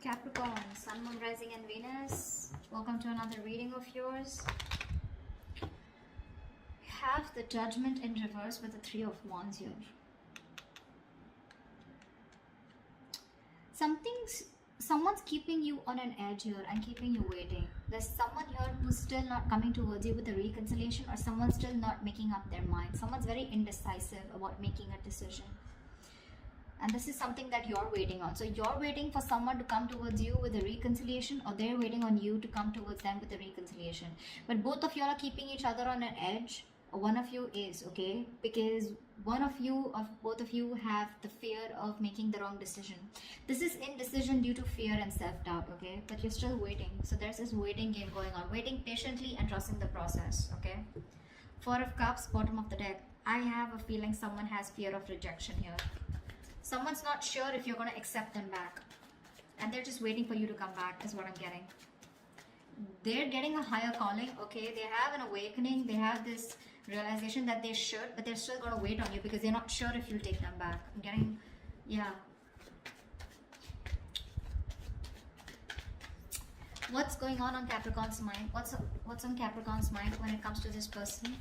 Capricorn, Sun, Moon, Rising and Venus. Welcome to another reading of yours. Have the Judgment in reverse with the Three of Wands here. Someone's keeping you on an edge here and keeping you waiting. There's someone here who's still not coming towards you with a reconciliation, or someone's still not making up their mind. Someone's very indecisive about making a decision. And this is something that you're waiting on. So you're waiting for someone to come towards you with a reconciliation, or they're waiting on you to come towards them with a reconciliation. But both of you are keeping each other on an edge. One of you is, okay? Because both of you have the fear of making the wrong decision. This is indecision due to fear and self-doubt, okay? But you're still waiting. So there's this waiting game going on. Waiting patiently and trusting the process, okay? Four of Cups, bottom of the deck. I have a feeling someone has fear of rejection here. Someone's not sure if you're going to accept them back. And they're just waiting for you to come back, is what I'm getting. They're getting a higher calling, okay? They have an awakening. They have this realization that they should, but they're still going to wait on you because they're not sure if you'll take them back. I'm getting, yeah. What's going on Capricorn's mind? What's on Capricorn's mind when it comes to this person?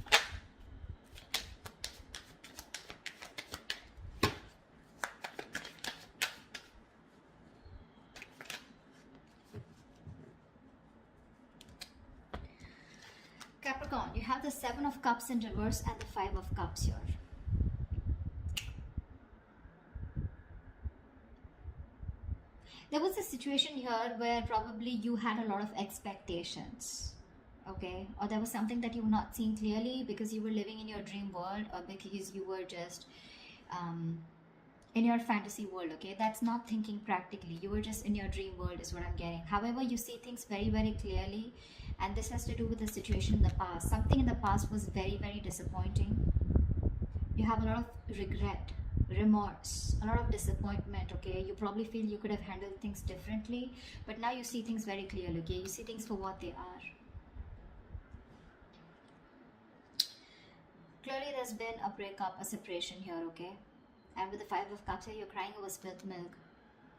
Capricorn, you have the Seven of Cups in reverse and the Five of Cups here. There was a situation here where probably you had a lot of expectations, okay? Or there was something that you were not seeing clearly because you were living in your dream world, or because you were just in your fantasy world, okay? That's not thinking practically. You were just in your dream world is what I'm getting. However, you see things very, very clearly, and this has to do with the situation in the past. Something in the past was very, very disappointing. You have a lot of regret, remorse, a lot of disappointment, okay? You probably feel you could have handled things differently, but now you see things very clearly, okay? You see things for what they are. Clearly, there's been a breakup, a separation here, okay? And with the Five of Cups here, you're crying over spilt milk.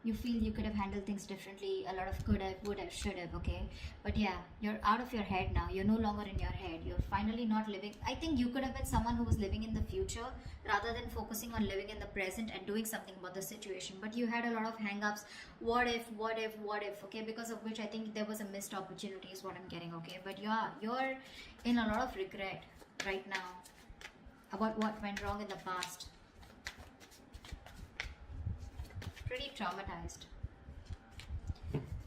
You feel you could have handled things differently. A lot of could have, would have, should have, okay? But yeah, you're out of your head now. You're no longer in your head. You're finally not living. I think you could have been someone who was living in the future rather than focusing on living in the present and doing something about the situation. But you had a lot of hang-ups. What if, okay? Because of which I think there was a missed opportunity is what I'm getting, okay? But yeah, you're in a lot of regret right now about what went wrong in the past. Pretty traumatized.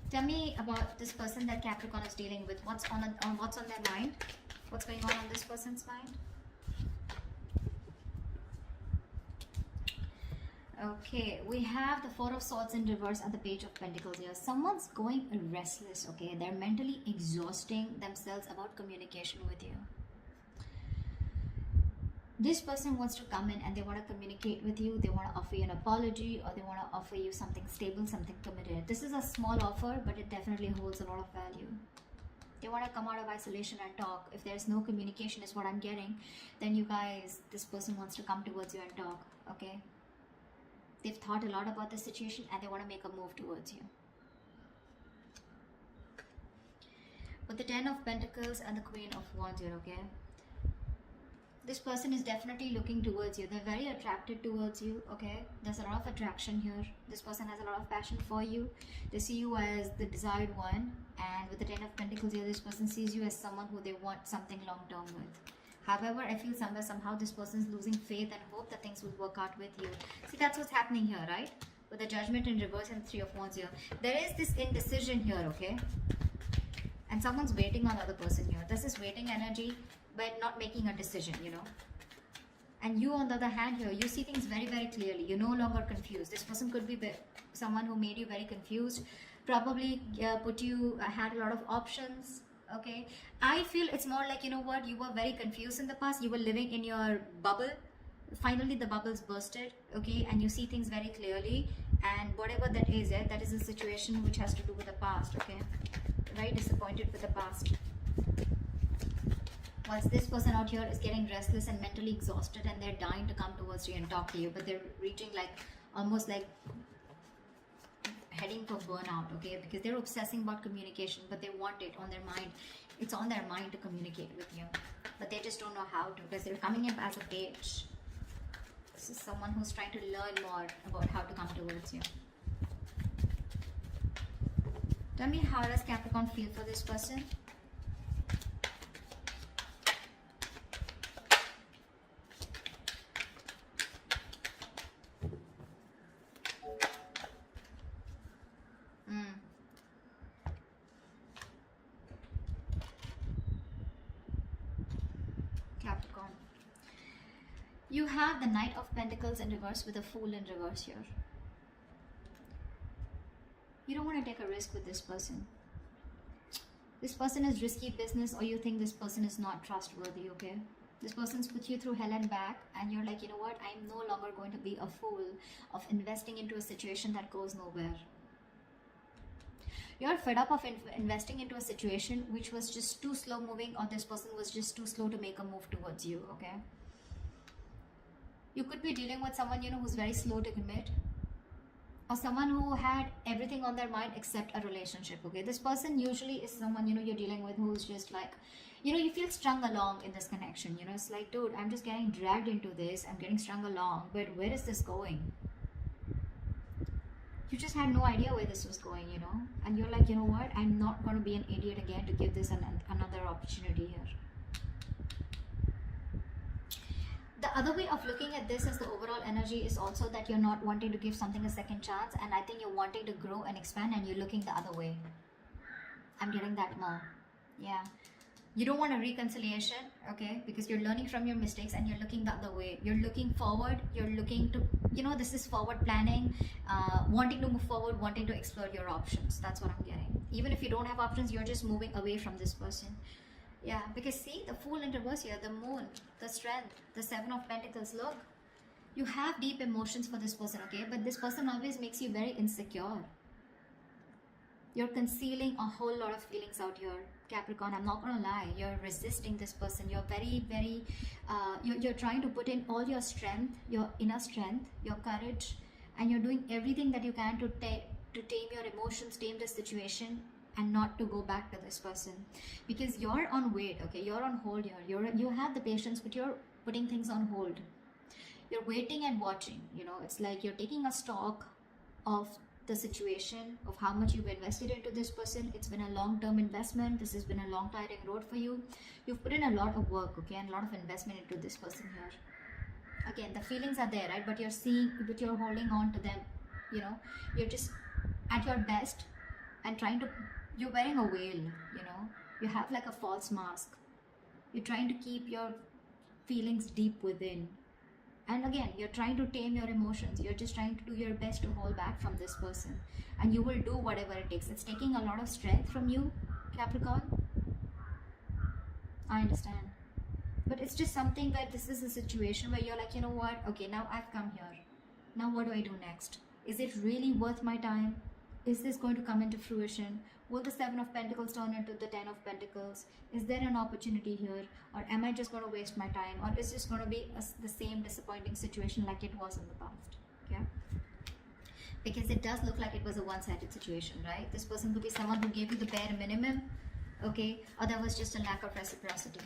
Tell me about this person that Capricorn is dealing with. What's on their mind? What's going on this person's mind? Okay, we have the Four of Swords in reverse and the Page of Pentacles here. Someone's going restless, okay? They're mentally exhausting themselves about communication with you. This person wants to come in and they want to communicate with you. They want to offer you an apology, or they want to offer you something stable, something committed. This is a small offer, but it definitely holds a lot of value. They want to come out of isolation and talk. If there's no communication is what I'm getting, then you guys, this person wants to come towards you and talk, okay? They've thought a lot about the situation and they want to make a move towards you. With the Ten of Pentacles and the Queen of Wands here, okay? This person is definitely looking towards you. They're very attracted towards you, okay? There's a lot of attraction here. This person has a lot of passion for you. They see you as the desired one. And with the Ten of Pentacles here, this person sees you as someone who they want something long-term with. However, I feel somehow this person is losing faith and hope that things will work out with you. See, that's what's happening here, right? With the Judgment in reverse and Three of Wands here. There is this indecision here, okay? And someone's waiting on the other person here. There's this waiting energy, but not making a decision, you know. And you, on the other hand here, you see things very, very clearly. You're no longer confused. This person could be someone who made you very confused. Probably had a lot of options, okay. I feel it's more like, you know what, you were very confused in the past. You were living in your bubble. Finally, the bubble's bursted, okay. And you see things very clearly. And whatever that is, yeah, that is a situation which has to do with the past, okay. Very disappointed with the past. Whilst this person out here is getting restless and mentally exhausted, and they're dying to come towards you and talk to you, but they're reaching like almost like heading fighting for burnout, okay? Because they're obsessing about communication, but they want it on their mind. It's on their mind to communicate with you, but they just don't know how to, because they're coming in as a page. This is someone who's trying to learn more about how to come towards you. Tell me, how does Capricorn feel for this person? Capricorn. You have the Knight of Pentacles in reverse with a Fool in reverse here. You don't want to take a risk with this person. This person is risky business, or you think this person is not trustworthy, okay? This person's put you through hell and back, and you're like, you know what? I'm no longer going to be a fool of investing into a situation that goes nowhere. You're fed up of investing into a situation which was just too slow moving, or this person was just too slow to make a move towards you, okay? You could be dealing with someone, you know, who's very slow to commit, or someone who had everything on their mind except a relationship, okay? This person usually is someone, you know, you're dealing with who's just like, you know, you feel strung along in this connection, you know? It's like, dude, I'm just getting dragged into this, I'm getting strung along, but where is this going? You just had no idea where this was going, you know? And you're like, you know what? I'm not going to be an idiot again to give this another opportunity here. The other way of looking at this as the overall energy is also that you're not wanting to give something a second chance, and I think you're wanting to grow and expand, and you're looking the other way. I'm getting that more. Yeah. You don't want a reconciliation, okay? Because you're learning from your mistakes and you're looking the other way. You're looking forward. You're looking to, you know, this is forward planning, wanting to move forward, wanting to explore your options. That's what I'm getting. Even if you don't have options, you're just moving away from this person. Yeah, because see, the Fool in reverse here, the Moon, the Strength, the Seven of Pentacles. Look, you have deep emotions for this person, okay? But this person always makes you very insecure. You're concealing a whole lot of feelings out here, Capricorn. I'm not gonna lie. You're resisting this person. You're very, you're trying to put in all your strength, your inner strength, your courage, and you're doing everything that you can to tame your emotions, tame the situation, and not to go back to this person, because you're on wait, okay? You're on hold here. You have the patience, but you're putting things on hold. You're waiting and watching, you know? It's like you're taking a stock of the situation, of how much you've invested into this person. It's been a long-term investment. This has been a long tiring road for you. You've put in a lot of work, okay, and a lot of investment into this person here. Again, the feelings are there, right? But you're holding on to them, you know? You're just at your best and you're wearing a veil, you know? You have like a false mask. You're trying to keep your feelings deep within. And again, you're trying to tame your emotions. You're just trying to do your best to hold back from this person. And you will do whatever it takes. It's taking a lot of strength from you, Capricorn. I understand. But it's just something that this is a situation where you're like, you know what? Okay, now I've come here. Now what do I do next? Is it really worth my time? Is this going to come into fruition? Will the Seven of Pentacles turn into the Ten of Pentacles? Is there an opportunity here? Or am I just going to waste my time? Or is this going to be the same disappointing situation like it was in the past? Yeah? Because it does look like it was a one-sided situation, right? This person could be someone who gave you the bare minimum, okay? Or there was just a lack of reciprocity.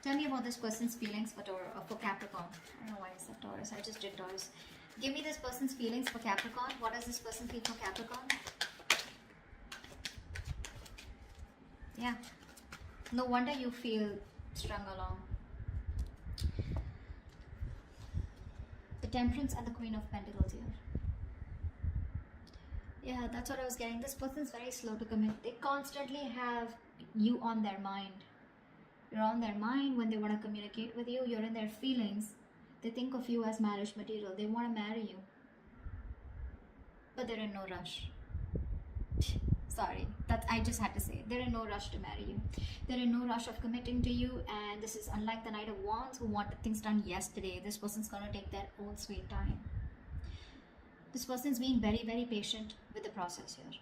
Tell me about this person's feelings for Capricorn. I don't know why I said Taurus. I just did Taurus. Give me this person's feelings for Capricorn. What does this person feel for Capricorn? Yeah. No wonder you feel strung along. The Temperance and the Queen of Pentacles here. Yeah, that's what I was getting. This person's very slow to commit. They constantly have you on their mind. You're on their mind when they want to communicate with you. You're in their feelings. They think of you as marriage material. They want to marry you. But they're in no rush. Sorry, I just had to say. They're in no rush to marry you. They're in no rush of committing to you. And this is unlike the Knight of Wands who wanted things done yesterday. This person's going to take their own sweet time. This person's being very, very patient with the process here.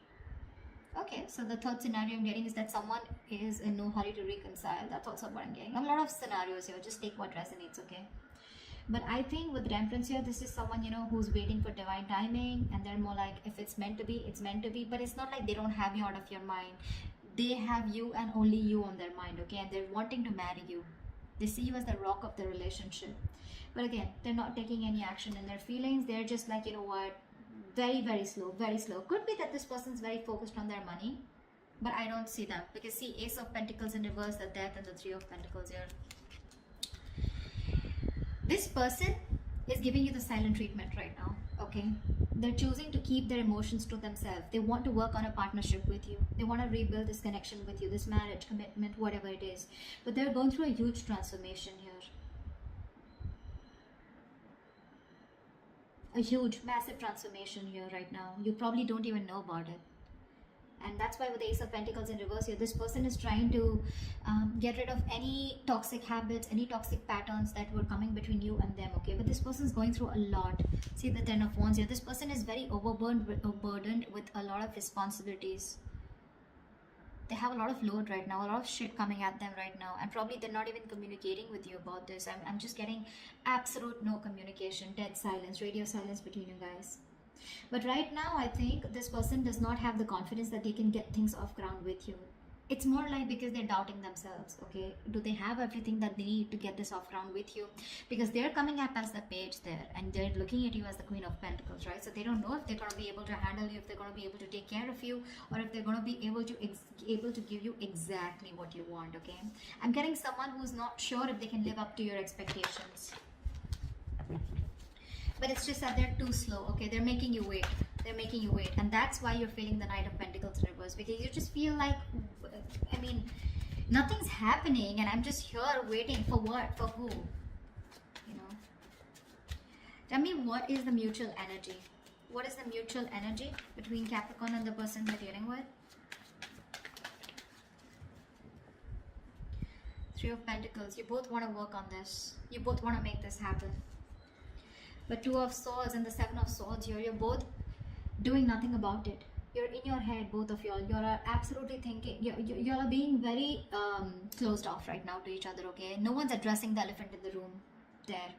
Okay, so the third scenario I'm getting is that someone is in no hurry to reconcile. That's also what I'm getting. A lot of scenarios here. Just take what resonates, okay? But I think with Temperance here, this is someone, you know, who's waiting for divine timing, and they're more like, if it's meant to be, it's meant to be. But it's not like they don't have you out of your mind. They have you and only you on their mind, okay? And they're wanting to marry you. They see you as the rock of the relationship. But again, they're not taking any action in their feelings. They're just like, you know what, very, very slow, very slow. Could be that this person's very focused on their money, but I don't see them. Because see, Ace of Pentacles in reverse, the Death, and the Three of Pentacles here. This person is giving you the silent treatment right now, okay? They're choosing to keep their emotions to themselves. They want to work on a partnership with you. They want to rebuild this connection with you, this marriage, commitment, whatever it is. But they're going through a huge transformation here. A huge, massive transformation here right now. You probably don't even know about it. And that's why with the Ace of Pentacles in reverse here, this person is trying to get rid of any toxic habits, any toxic patterns that were coming between you and them, okay? But this person is going through a lot. See the Ten of Wands here. This person is very overburdened with a lot of responsibilities. They have a lot of load right now, a lot of shit coming at them right now, and probably they're not even communicating with you about this. I'm just getting absolute no communication, dead silence, radio silence between you guys. But right now, I think this person does not have the confidence that they can get things off ground with you. It's more like because they're doubting themselves, okay? Do they have everything that they need to get this off ground with you? Because they're coming up as the page there, and they're looking at you as the Queen of Pentacles, right? So they don't know if they're going to be able to handle you, if they're going to be able to take care of you, or if they're going to be able to give you exactly what you want, okay? I'm getting someone who's not sure if they can live up to your expectations. But it's just that they're too slow, okay? They're making you wait. They're making you wait. And that's why you're feeling the Knight of Pentacles in reverse. Because you just feel like, I mean, nothing's happening. And I'm just here waiting for what? For who? You know? Tell me, what is the mutual energy? What is the mutual energy between Capricorn and the person you're dealing with? Three of Pentacles. You both want to work on this. You both want to make this happen. But Two of Swords and the Seven of Swords here, you're both doing nothing about it. You're in your head, both of y'all. You're absolutely thinking, you're being very closed off right now to each other, okay? No one's addressing the elephant in the room there.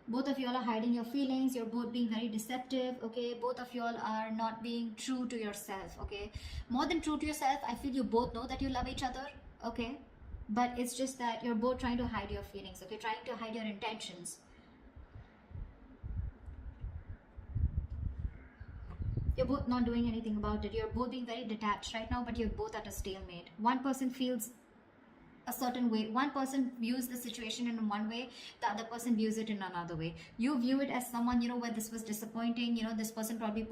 Both of y'all are hiding your feelings. You're both being very deceptive, okay? Both of y'all are not being true to yourself, okay? More than true to yourself, I feel you both know that you love each other, okay? But it's just that you're both trying to hide your feelings, okay? Trying to hide your intentions. You're both not doing anything about it. You're both being very detached right now, but you're both at a stalemate. One person feels a certain way. One person views the situation in one way, the other person views it in another way. You view it as someone, you know, where this was disappointing, you know, this person probably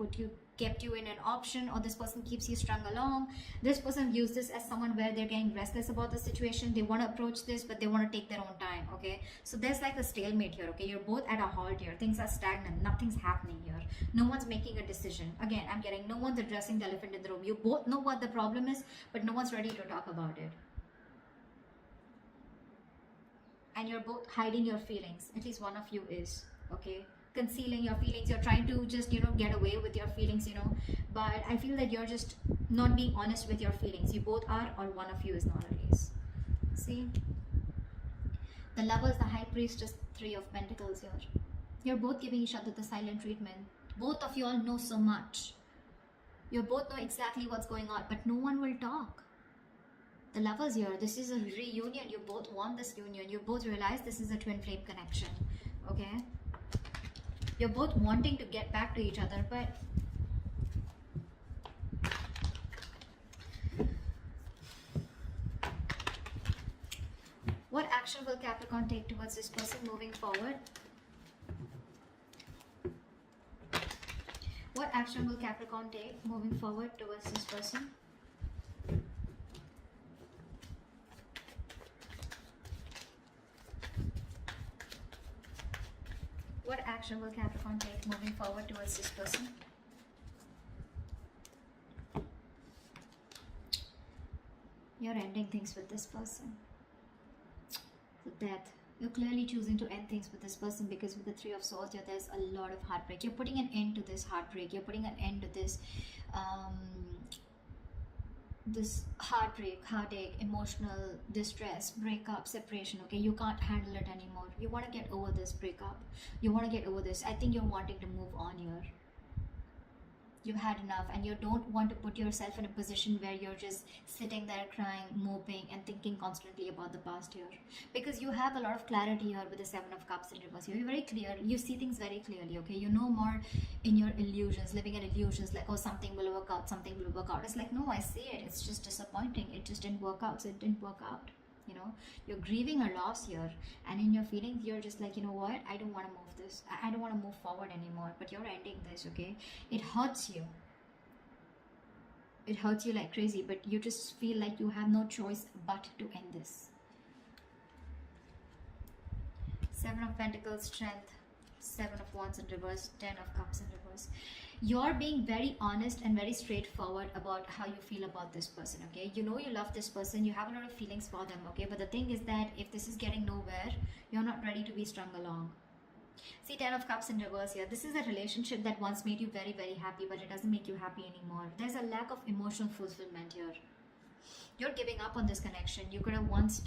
kept you in an option, or this person keeps you strung along. This person views this as someone where they're getting restless about the situation. They want to approach this, but they want to take their own time, okay? So there's like a stalemate here, okay? You're both at a halt here. Things are stagnant. Nothing's happening here. No one's making a decision. Again, I'm getting no one's addressing the elephant in the room. You both know what the problem is, but no one's ready to talk about it. And you're both hiding your feelings. At least one of you is, okay? Concealing your feelings. You're trying to just, you know, get away with your feelings, you know. But I feel that you're just not being honest with your feelings. You both are, or one of you is not at least. See? The Lovers, the High Priestess, Three of Pentacles here. You're both giving each other the silent treatment. Both of you all know so much. You both know exactly what's going on, but no one will talk. The Lovers here, this is a reunion. You both want this union. You both realize this is a twin flame connection, okay? You're both wanting to get back to each other, but what action will Capricorn take towards this person moving forward? What action will Capricorn take moving forward towards this person? What action will Capricorn take moving forward towards this person? You're ending things with this person. The Death. You're clearly choosing to end things with this person, because with the Three of Swords here, there's a lot of heartbreak. You're putting an end to this heartbreak. You're putting an end to this this heartbreak, heartache, emotional distress, breakup, separation. Okay, you can't handle it anymore. You want to get over this breakup. You want to get over this. I think you're wanting to move on here. You've had enough, and you don't want to put yourself in a position where you're just sitting there crying, moping, and thinking constantly about the past year, because you have a lot of clarity here with the Seven of Cups in reverse. You're very clear, you see things very clearly. Okay, you know more in your illusions, living in illusions, like, oh, something will work out, something will work out. It's like, no, I see it, it's just disappointing, it just didn't work out, so it didn't work out. You know, you're grieving a loss here, and in your feelings you're just like, you know what, I don't want to move this, I don't want to move forward anymore, but you're ending this. Okay, it hurts you, it hurts you like crazy, but you just feel like you have no choice but to end this. Seven of Pentacles, Strength, Seven of Wands in reverse, Ten of Cups in reverse. You're being very honest and very straightforward about how you feel about this person. Okay, you know you love this person, you have a lot of feelings for them. Okay, but the thing is that if this is getting nowhere, you're not ready to be strung along. See, Ten of Cups in reverse here. This is a relationship that once made you very, very happy, but it doesn't make you happy anymore. There's a lack of emotional fulfillment here. You're giving up on this connection. You could have once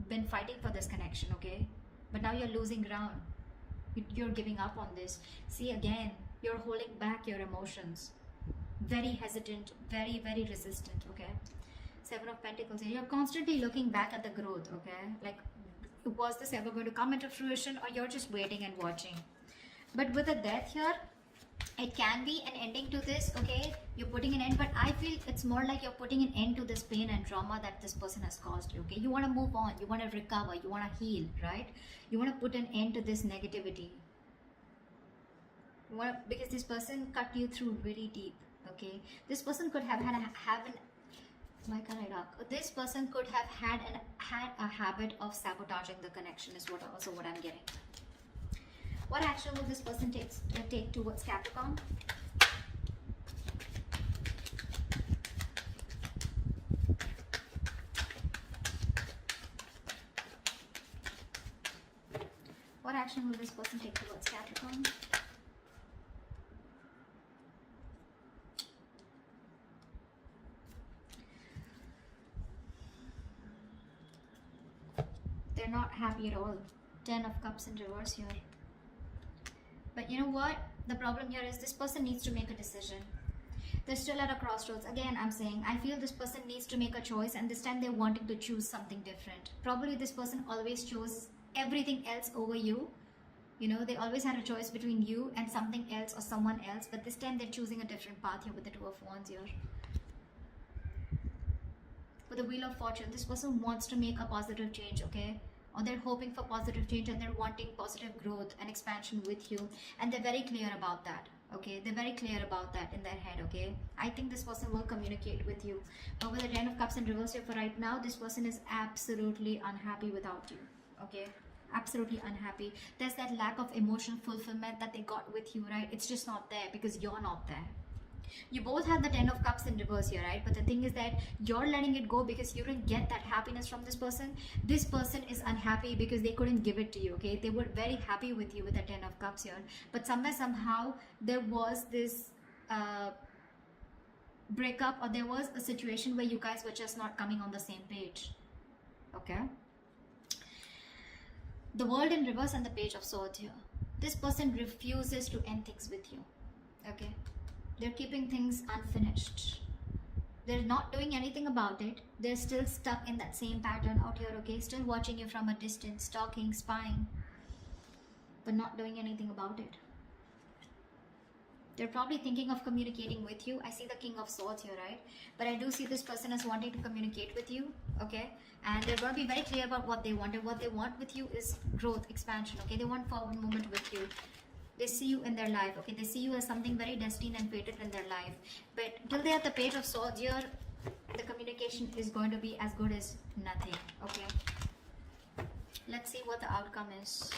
been fighting for this connection. Okay, but now you're losing ground. You're giving up on this. See, again, you're holding back your emotions. Very hesitant, very, very resistant. Okay, Seven of Pentacles here. You're constantly looking back at the growth. Okay, like, was this ever going to come into fruition, or you're just waiting and watching? But with a death here, it can be an ending to this. Okay, you're putting an end, but I feel it's more like you're putting an end to this pain and trauma that this person has caused you. Okay, you want to move on, you want to recover, you want to heal, right? You want to put an end to this negativity. You want to, because this person cut you through really deep. Okay, this person could have this person could have had a habit of sabotaging the connection, is what I'm getting. What action will this person take towards Capricorn? What action will this person take towards Capricorn? They're not happy at all. Ten of Cups in reverse here. But you know what? The problem here is this person needs to make a decision. They're still at a crossroads. Again, I'm saying, I feel this person needs to make a choice, and this time they're wanting to choose something different. Probably this person always chose everything else over you. You know, they always had a choice between you and something else or someone else, but this time they're choosing a different path here with the Two of Wands here. With the Wheel of Fortune, this person wants to make a positive change, okay? Or they're hoping for positive change, and they're wanting positive growth and expansion with you, and they're very clear about that. Okay, they're very clear about that in their head. Okay, I think this person will communicate with you, but with the Ten of Cups in reverse here, for right now, this person is absolutely unhappy without you. Okay, absolutely unhappy. There's that lack of emotional fulfillment that they got with you, right? It's just not there because you're not there. You both have the Ten of Cups in reverse here, right? But the thing is that you're letting it go because you didn't get that happiness from this person. This person is unhappy because they couldn't give it to you, okay? They were very happy with you with the Ten of Cups here. But somehow, there was this breakup, or there was a situation where you guys were just not coming on the same page, okay? The World in reverse and the Page of Swords here. This person refuses to end things with you, okay? They're keeping things unfinished. They're not doing anything about it. They're still stuck in that same pattern out here, okay? Still watching you from a distance, stalking, spying, but not doing anything about it. They're probably thinking of communicating with you. I see the King of Swords here, right? But I do see this person as wanting to communicate with you, okay? And they're going to be very clear about what they want. And what they want with you is growth, expansion, okay? They want forward movement with you. They see you in their life, okay? They see you as something very destined and fated in their life. But till they have the Page of Swords here, the communication is going to be as good as nothing, okay? Let's see what the outcome is.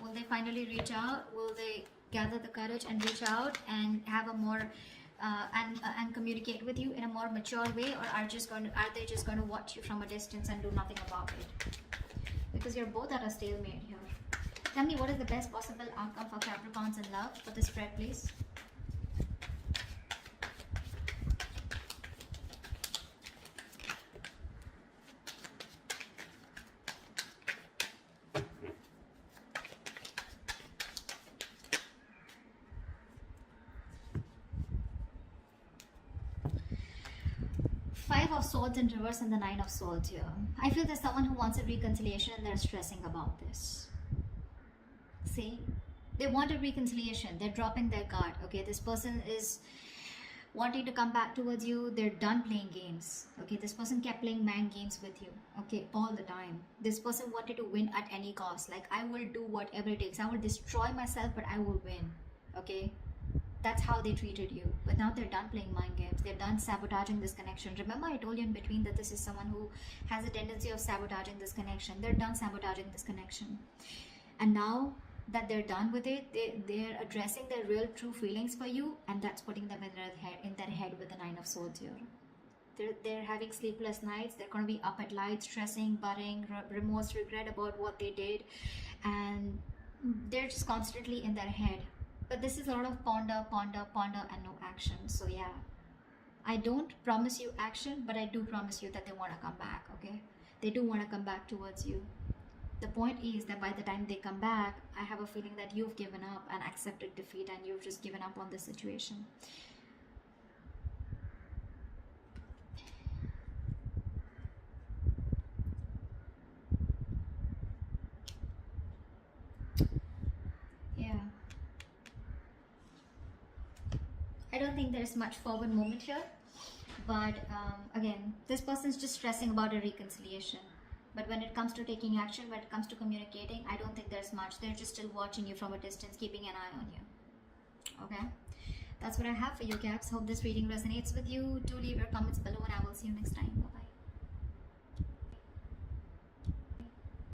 Will they finally reach out? Will they gather the courage and reach out and have a more and communicate with you in a more mature way, or are they just going to watch you from a distance and do nothing about it? Because you're both at a stalemate here. Tell me, what is the best possible outcome for Capricorns in love for the spread, please? Five of Swords in reverse and the Nine of Swords here. I feel there's someone who wants a reconciliation and they're stressing about this. See? They want a reconciliation. They're dropping their guard. Okay, this person is wanting to come back towards you. They're done playing games. Okay, this person kept playing mind games with you. Okay, all the time. This person wanted to win at any cost. Like, I will do whatever it takes. I will destroy myself, but I will win. Okay, that's how they treated you. But now they're done playing mind games. They're done sabotaging this connection. Remember, I told you in between that this is someone who has a tendency of sabotaging this connection. They're done sabotaging this connection. And now that they're done with it, they're addressing their real true feelings for you, and that's putting them in their head with the Nine of Swords here. They're having sleepless nights. They're going to be up at night, stressing, worrying, remorse, regret about what they did, and they're just constantly in their head. But this is a lot of ponder, and no action. So yeah, I don't promise you action, but I do promise you that they want to come back. Okay, they do want to come back towards you. The point is that by the time they come back, I have a feeling that you've given up and accepted defeat, and you've just given up on the situation. Yeah. I don't think there's much forward movement here. But again, this person's just stressing about a reconciliation. But when it comes to taking action, when it comes to communicating, I don't think there's much. They're just still watching you from a distance, keeping an eye on you. Okay? That's what I have for you, Caps. Hope this reading resonates with you. Do leave your comments below, and I will see you next time. Bye-bye.